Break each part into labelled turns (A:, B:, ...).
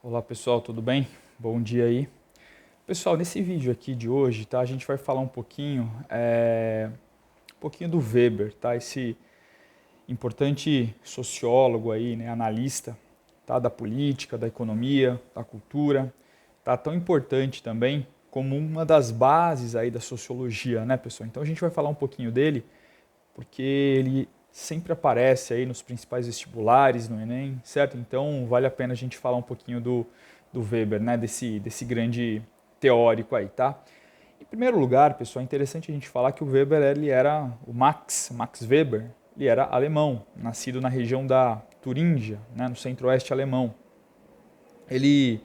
A: Olá pessoal, tudo bem? Bom dia aí. Pessoal, nesse vídeo aqui de hoje, tá, a gente vai falar um pouquinho do Weber, tá? Esse importante sociólogo aí, né, analista, tá, da política, da economia, da cultura, tá tão importante também como uma das bases aí da sociologia, né, pessoal? Então a gente vai falar um pouquinho dele, porque ele sempre aparece aí nos principais vestibulares, no Enem, certo? Então vale a pena a gente falar um pouquinho do Weber, né? Desse grande teórico aí, tá? Em primeiro lugar, pessoal, é interessante a gente falar que o Weber, ele era o Max Weber, ele era alemão, nascido na região da Turíngia, né, no centro-oeste alemão. Ele,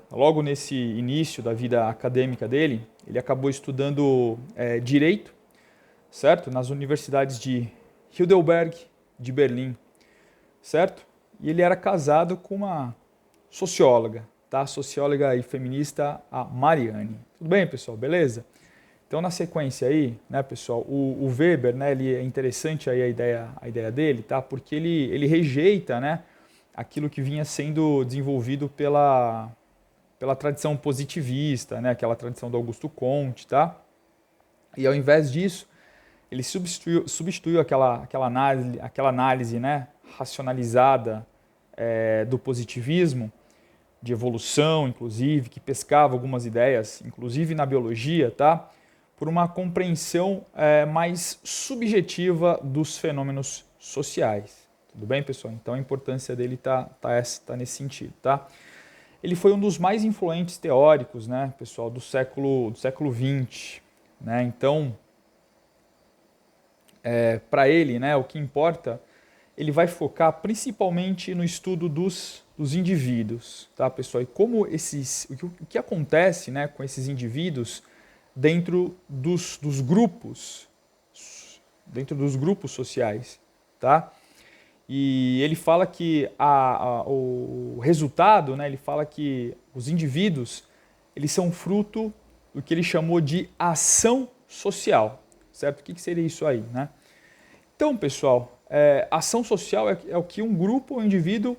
A: logo nesse início da vida acadêmica dele, ele acabou estudando Direito, certo? Nas universidades de Heidelberg, de Berlim, certo? E ele era casado com uma socióloga, tá? Socióloga e feminista, a Marianne. Tudo bem, pessoal? Beleza? Então, na sequência aí, né, pessoal, o Weber, né, ele é interessante aí a ideia dele, tá? Porque ele rejeita, né, aquilo que vinha sendo desenvolvido pela tradição positivista, né, aquela tradição do Augusto Comte, tá? E ao invés disso, ele substituiu aquela análise, né, racionalizada do positivismo, de evolução, inclusive, que pescava algumas ideias, inclusive na biologia, tá? Por uma compreensão mais subjetiva dos fenômenos sociais. Tudo bem, pessoal? Então a importância dele tá nesse sentido, tá? Ele foi um dos mais influentes teóricos, né, pessoal, do século XX, né? Então, para ele, né, o que importa, ele vai focar principalmente no estudo dos indivíduos, tá, pessoal? E como o que acontece, né, com esses indivíduos dentro dos grupos sociais, tá? E ele fala que o resultado, né, ele fala que os indivíduos, eles são fruto do que ele chamou de ação social, certo? O que seria isso aí, né? Então, pessoal, ação social é o que um grupo ou um indivíduo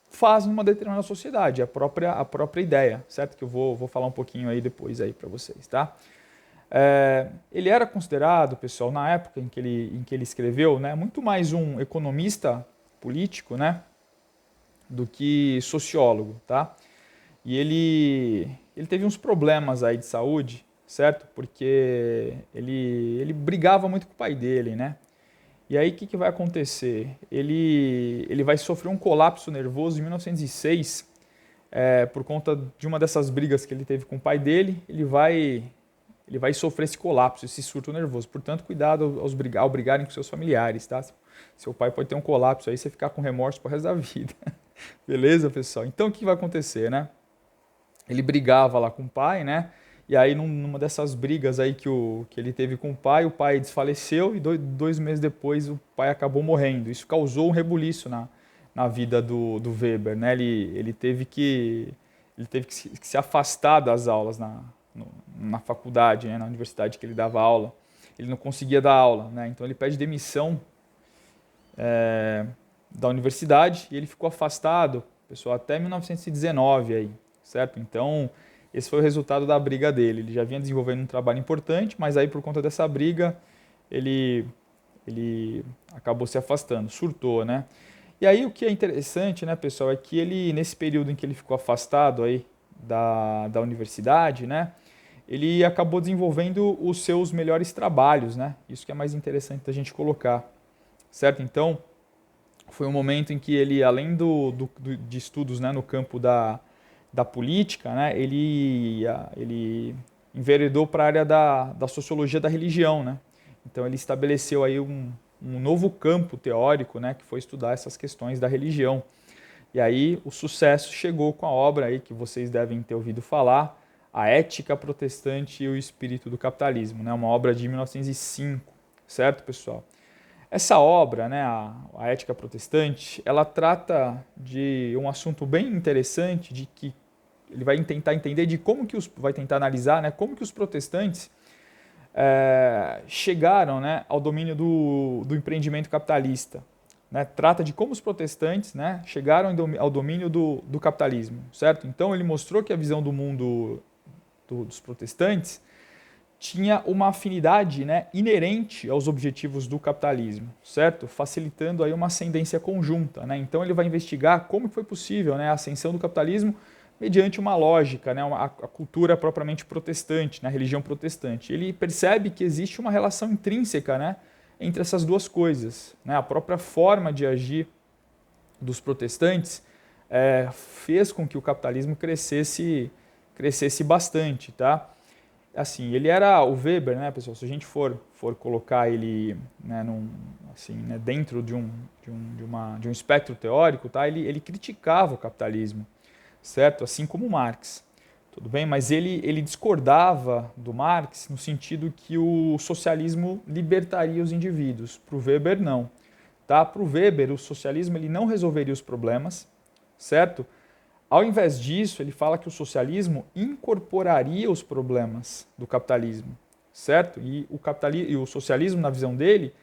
A: faz numa determinada sociedade, a própria ideia, certo? Que eu vou falar um pouquinho aí depois aí para vocês, tá? Ele era considerado, pessoal, na época em que ele escreveu, né, muito mais um economista político, né, do que sociólogo, tá? E ele teve uns problemas aí de saúde, certo? Porque ele brigava muito com o pai dele, né? E aí o que vai acontecer? Ele vai sofrer um colapso nervoso em 1906, por conta de uma dessas brigas que ele teve com o pai dele, ele vai sofrer esse colapso, esse surto nervoso. Portanto, cuidado ao brigarem com seus familiares, tá? Seu pai pode ter um colapso aí, você ficar com remorso pro resto da vida. Beleza, pessoal? Então, o que vai acontecer, né? Ele brigava lá com o pai, né? E aí, numa dessas brigas aí que ele teve com o pai desfaleceu e dois meses depois o pai acabou morrendo. Isso causou um rebuliço na vida do Weber, né? Ele teve que se afastar das aulas na faculdade, né? Na universidade que ele dava aula. Ele não conseguia dar aula, né? Então ele pede demissão da universidade e ele ficou afastado, pessoal, até 1919 aí, certo? Então, esse foi o resultado da briga dele. Ele já vinha desenvolvendo um trabalho importante, mas aí por conta dessa briga, ele ele acabou se afastando, surtou, né? E aí o que é interessante, né, pessoal, é que ele, nesse período em que ele ficou afastado aí da universidade, né, ele acabou desenvolvendo os seus melhores trabalhos, né? Isso que é mais interessante da gente colocar, certo? Então, foi um momento em que ele, além de estudos, né, no campo da política, né, ele enveredou para a área da sociologia da religião, né? Então ele estabeleceu aí um novo campo teórico, né, que foi estudar essas questões da religião. E aí o sucesso chegou com a obra aí que vocês devem ter ouvido falar, A Ética Protestante e o Espírito do Capitalismo, né, uma obra de 1905, certo, pessoal? Essa obra, né, a Ética Protestante, ela trata de um assunto bem interessante, de que ele vai tentar entender de como que vai tentar analisar, né, como que os protestantes chegaram, né, ao domínio do empreendimento capitalista, né, trata de como os protestantes, né, chegaram ao domínio do capitalismo, certo? Então ele mostrou que a visão do mundo dos protestantes tinha uma afinidade, né, inerente aos objetivos do capitalismo, certo? Facilitando aí uma ascendência conjunta, né? Então ele vai investigar como foi possível, né, a ascensão do capitalismo mediante uma lógica, né, a cultura propriamente protestante, né, a religião protestante. Ele percebe que existe uma relação intrínseca, né, entre essas duas coisas, né? A própria forma de agir dos protestantes fez com que o capitalismo crescesse bastante, tá? Assim, ele era o Weber, né, pessoal? Se a gente for colocar ele, né, assim, né, dentro de um espectro teórico, tá? Ele criticava o capitalismo, certo? Assim como Marx, tudo bem? Mas ele discordava do Marx no sentido que o socialismo libertaria os indivíduos. Para o Weber, não. Tá? Para o Weber, o socialismo ele não resolveria os problemas, certo? Ao invés disso, ele fala que o socialismo incorporaria os problemas do capitalismo, certo? E o socialismo, na visão dele,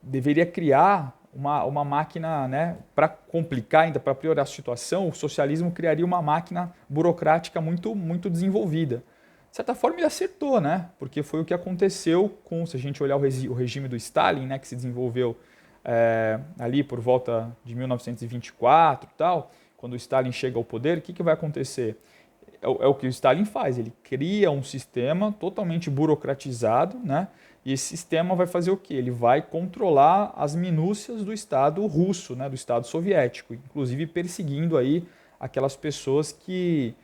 A: deveria criar uma máquina, né, para complicar ainda, para piorar a situação, o socialismo criaria uma máquina burocrática muito, muito desenvolvida. De certa forma, ele acertou, né? Porque foi o que aconteceu se a gente olhar o regime do Stalin, né, que se desenvolveu ali por volta de 1924 e tal, quando o Stalin chega ao poder, o que vai acontecer? É o que o Stalin faz, ele cria um sistema totalmente burocratizado, né? E esse sistema vai fazer o quê? Ele vai controlar as minúcias do Estado russo, né? Do Estado soviético, inclusive perseguindo aí aquelas pessoas que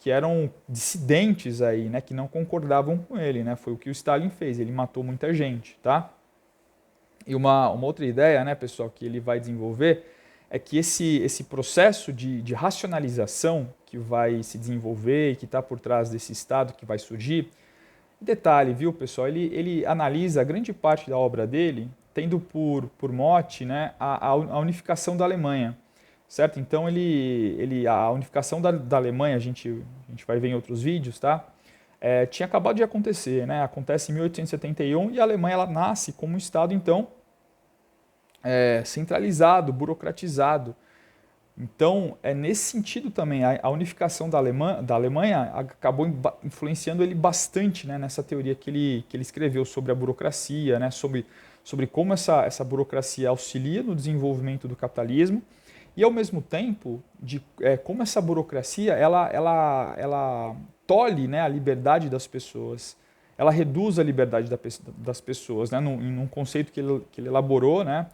A: eram dissidentes aí, né? Que não concordavam com ele, né? Foi o que o Stalin fez, ele matou muita gente, tá? E uma outra ideia, né, pessoal, que ele vai desenvolver é que esse processo de racionalização que vai se desenvolver e que está por trás desse Estado que vai surgir, detalhe, viu, pessoal, ele analisa grande parte da obra dele tendo por mote, né, a unificação da Alemanha, certo? Então a unificação da Alemanha, a gente vai ver em outros vídeos, tá? Tinha acabado de acontecer, né? Acontece em 1871 e a Alemanha ela nasce como um Estado, então, centralizado, burocratizado. Então, nesse sentido também, a unificação da Alemanha acabou influenciando ele bastante, né, nessa teoria que ele escreveu sobre a burocracia, né, sobre como essa burocracia auxilia no desenvolvimento do capitalismo e, ao mesmo tempo, como essa burocracia ela tolhe, né, a liberdade das pessoas, ela reduz a liberdade das pessoas, né, em um conceito que ele elaborou, né,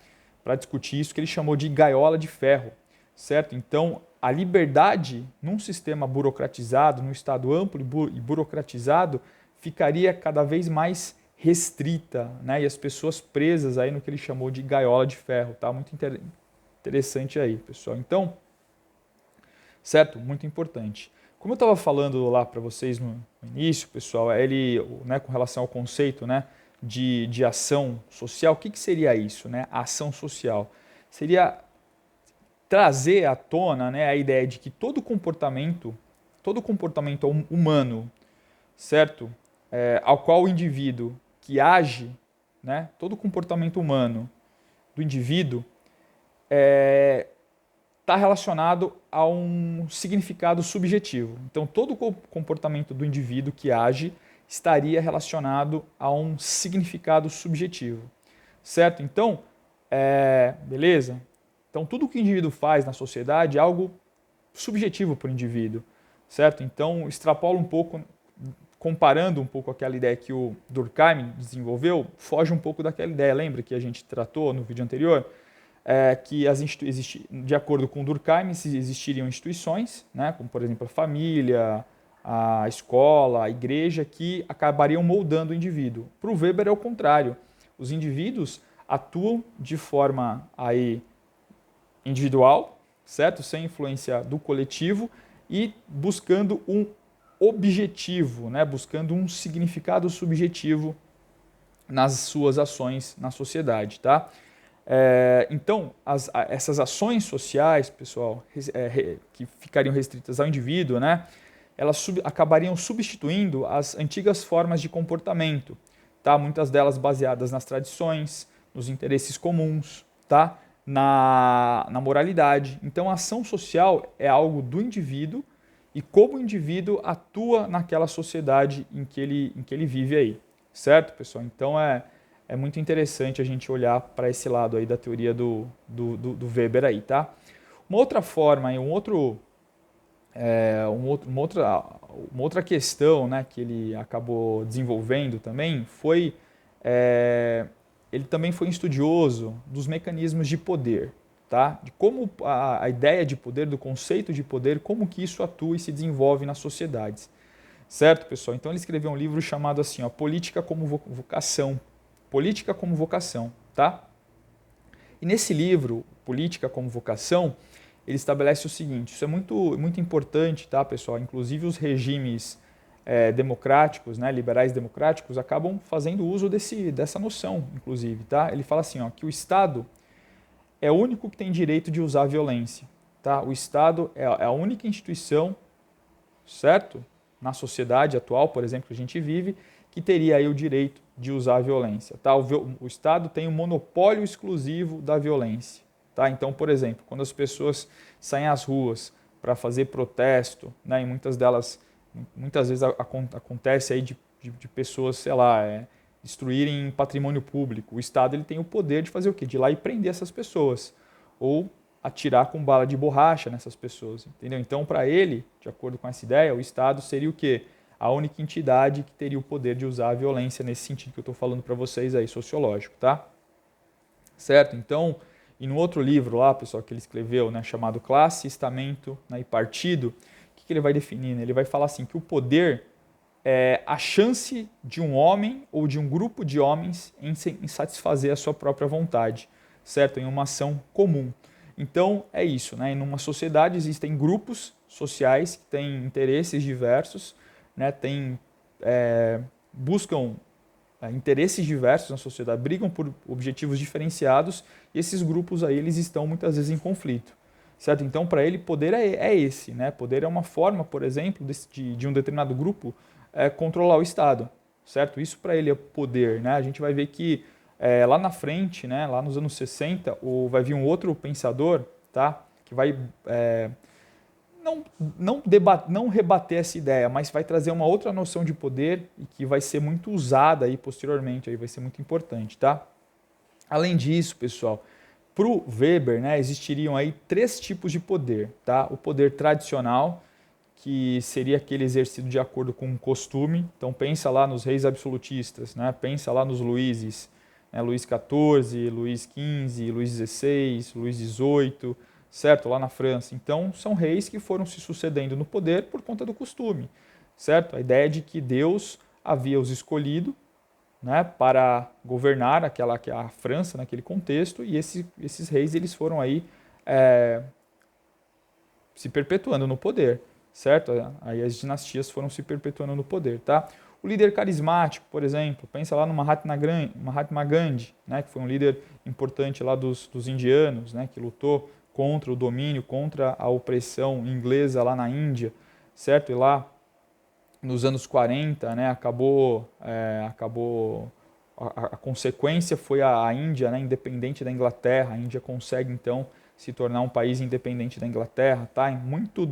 A: para discutir isso, que ele chamou de gaiola de ferro, certo? Então, a liberdade num sistema burocratizado, num Estado amplo e burocratizado, ficaria cada vez mais restrita, né, e as pessoas presas aí no que ele chamou de gaiola de ferro, tá? Muito interessante aí, pessoal. Então, certo? Muito importante. Como eu estava falando lá para vocês no início, pessoal, né, com relação ao conceito, né, de ação social, o que seria isso, né? A ação social seria trazer à tona, né, a ideia de que todo comportamento humano, certo, ao qual o indivíduo que age, né, todo comportamento humano do indivíduo está relacionado a um significado subjetivo. Então, todo comportamento do indivíduo que age estaria relacionado a um significado subjetivo, certo? Então, beleza? Então, tudo que o indivíduo faz na sociedade é algo subjetivo para o indivíduo, certo? Então, extrapola um pouco, comparando um pouco aquela ideia que o Durkheim desenvolveu, foge um pouco daquela ideia. Lembra que a gente tratou no vídeo anterior? Que de acordo com Durkheim, existiriam instituições, né, como, por exemplo, a família, a escola, a igreja, que acabariam moldando o indivíduo. Para o Weber é o contrário. Os indivíduos atuam de forma aí individual, certo? Sem influência do coletivo e buscando um objetivo, né? Buscando um significado subjetivo nas suas ações na sociedade, tá? Então, essas ações sociais, pessoal, que ficariam restritas ao indivíduo, né? Elas acabariam substituindo as antigas formas de comportamento, tá? Muitas delas baseadas nas tradições, nos interesses comuns, tá? Na moralidade. Então, a ação social é algo do indivíduo e como o indivíduo atua naquela sociedade em que ele vive aí, certo, pessoal? Então, é muito interessante a gente olhar para esse lado aí da teoria do Weber aí, tá? Uma outra forma, uma outra questão, né, que ele acabou desenvolvendo também foi ele também foi um estudioso dos mecanismos de poder, tá? De como a ideia de poder, do conceito de poder, como que isso atua e se desenvolve nas sociedades, certo, pessoal? Então ele escreveu um livro chamado assim, ó, Política como Vocação, Política como Vocação, tá? E nesse livro, Política como Vocação, ele estabelece o seguinte, isso é muito importante, tá, pessoal? Inclusive os regimes democráticos, né, liberais democráticos, acabam fazendo uso dessa noção, inclusive, tá? Ele fala assim, ó, que o Estado é o único que tem direito de usar a violência, tá? O Estado é a única instituição, certo? Na sociedade atual, por exemplo, que a gente vive, que teria aí o direito de usar a violência, tá? O Estado tem um monopólio exclusivo da violência, tá? Então, por exemplo, quando as pessoas saem às ruas para fazer protesto, né, e muitas vezes acontece aí de pessoas, sei lá, destruírem patrimônio público. O Estado ele tem o poder de fazer o quê? De ir lá e prender essas pessoas. Ou atirar com bala de borracha nessas pessoas. Entendeu? Então, para ele, de acordo com essa ideia, o Estado seria o quê? A única entidade que teria o poder de usar a violência nesse sentido que eu estou falando para vocês aí, sociológico, tá? Certo? Então, e no outro livro lá, pessoal, que ele escreveu, né, chamado Classe, Estamento, né, e Partido, o que ele vai definir? Né? Ele vai falar assim, que o poder é a chance de um homem ou de um grupo de homens em satisfazer a sua própria vontade, certo? Em uma ação comum. Então, é isso, né? Em uma sociedade existem grupos sociais que têm interesses diversos, né? Buscam interesses diversos na sociedade, brigam por objetivos diferenciados e esses grupos aí eles estão muitas vezes em conflito, certo? Então, para ele, poder é esse, né? Poder é uma forma, por exemplo, de um determinado grupo controlar o Estado, certo? Isso para ele é poder, né? A gente vai ver que lá na frente, né, lá nos anos 60, vai vir um outro pensador, tá? Que vai não rebater essa ideia, mas vai trazer uma outra noção de poder e que vai ser muito usada aí posteriormente, aí vai ser muito importante, tá? Além disso, pessoal, para o Weber, né, existiriam aí 3 tipos de poder, tá? O poder tradicional, que seria aquele exercido de acordo com o costume. Então pensa lá nos reis absolutistas, né? Pensa lá nos Luíses, né? Luís XIV, Luís XV, Luís XVI, Luís XVIII, certo? Lá na França. Então são reis que foram se sucedendo no poder por conta do costume, certo? A ideia de que Deus havia os escolhido, né, para governar a França naquele contexto, e esses reis eles foram aí se perpetuando no poder, certo? Aí as dinastias foram se perpetuando no poder, tá? O líder carismático, por exemplo, pensa lá no Mahatma Gandhi, né, que foi um líder importante lá dos indianos, né, que lutou contra o domínio, contra a opressão inglesa lá na Índia, certo? E lá nos anos 40, né, a consequência foi a Índia, né, independente da Inglaterra. A Índia consegue então se tornar um país independente da Inglaterra, tá? Muito,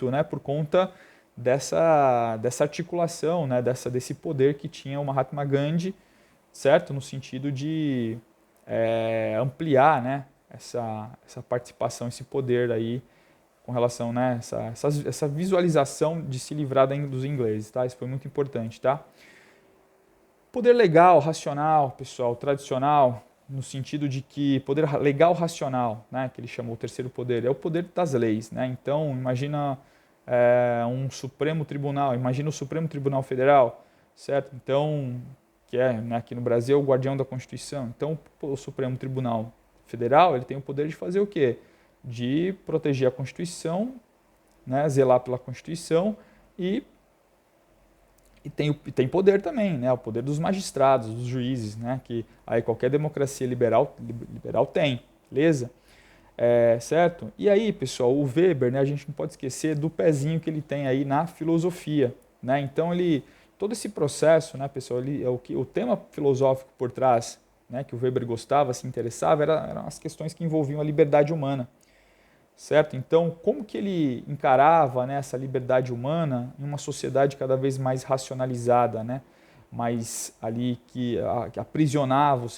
A: né, por conta dessa articulação, né, desse poder que tinha o Mahatma Gandhi, certo? No sentido de ampliar, né, essa participação, esse poder aí com relação, né, essa visualização de se livrar dos ingleses, tá? Isso foi muito importante, tá? Poder legal, racional, pessoal, tradicional, no sentido de que poder legal racional, né, que ele chamou o terceiro poder, é o poder das leis, né? Então, imagina um Supremo Tribunal, imagina o Supremo Tribunal Federal, certo? Então, que é, né, aqui no Brasil, o guardião da Constituição. Então, o Supremo Tribunal Federal, ele tem o poder de fazer o quê? De proteger a Constituição, né, zelar pela Constituição e tem poder também, né, o poder dos magistrados, dos juízes, né, que aí qualquer democracia liberal tem, beleza? Certo? E aí, pessoal, o Weber, né, a gente não pode esquecer do pezinho que ele tem aí na filosofia, né? Então todo esse processo, né, pessoal, o tema filosófico por trás né, que o Weber gostava, se interessava, eram as questões que envolviam a liberdade humana, certo? Então, como que ele encarava, né, essa liberdade humana em uma sociedade cada vez mais racionalizada, né, mais ali que aprisionava os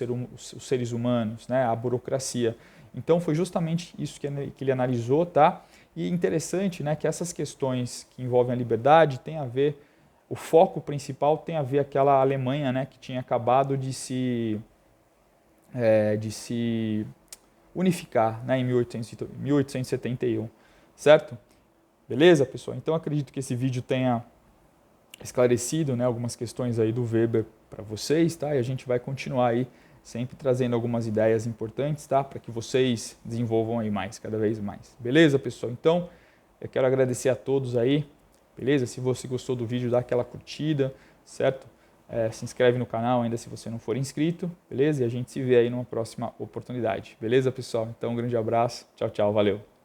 A: seres humanos, né, a burocracia. Então, foi justamente isso que ele analisou, tá? E é interessante, né, que essas questões que envolvem a liberdade têm a ver, o foco principal tem a ver aquela Alemanha, né, que tinha acabado de se unificar, né, em 1871, certo? Beleza, pessoal? Então acredito que esse vídeo tenha esclarecido, né, algumas questões aí do Weber para vocês, tá? E a gente vai continuar aí sempre trazendo algumas ideias importantes, tá? Para que vocês desenvolvam aí mais, cada vez mais. Beleza, pessoal? Então, eu quero agradecer a todos aí, beleza? Se você gostou do vídeo, dá aquela curtida, certo? Se inscreve no canal ainda se você não for inscrito, beleza? E a gente se vê aí numa próxima oportunidade, beleza, pessoal? Então, um grande abraço, tchau, tchau, valeu!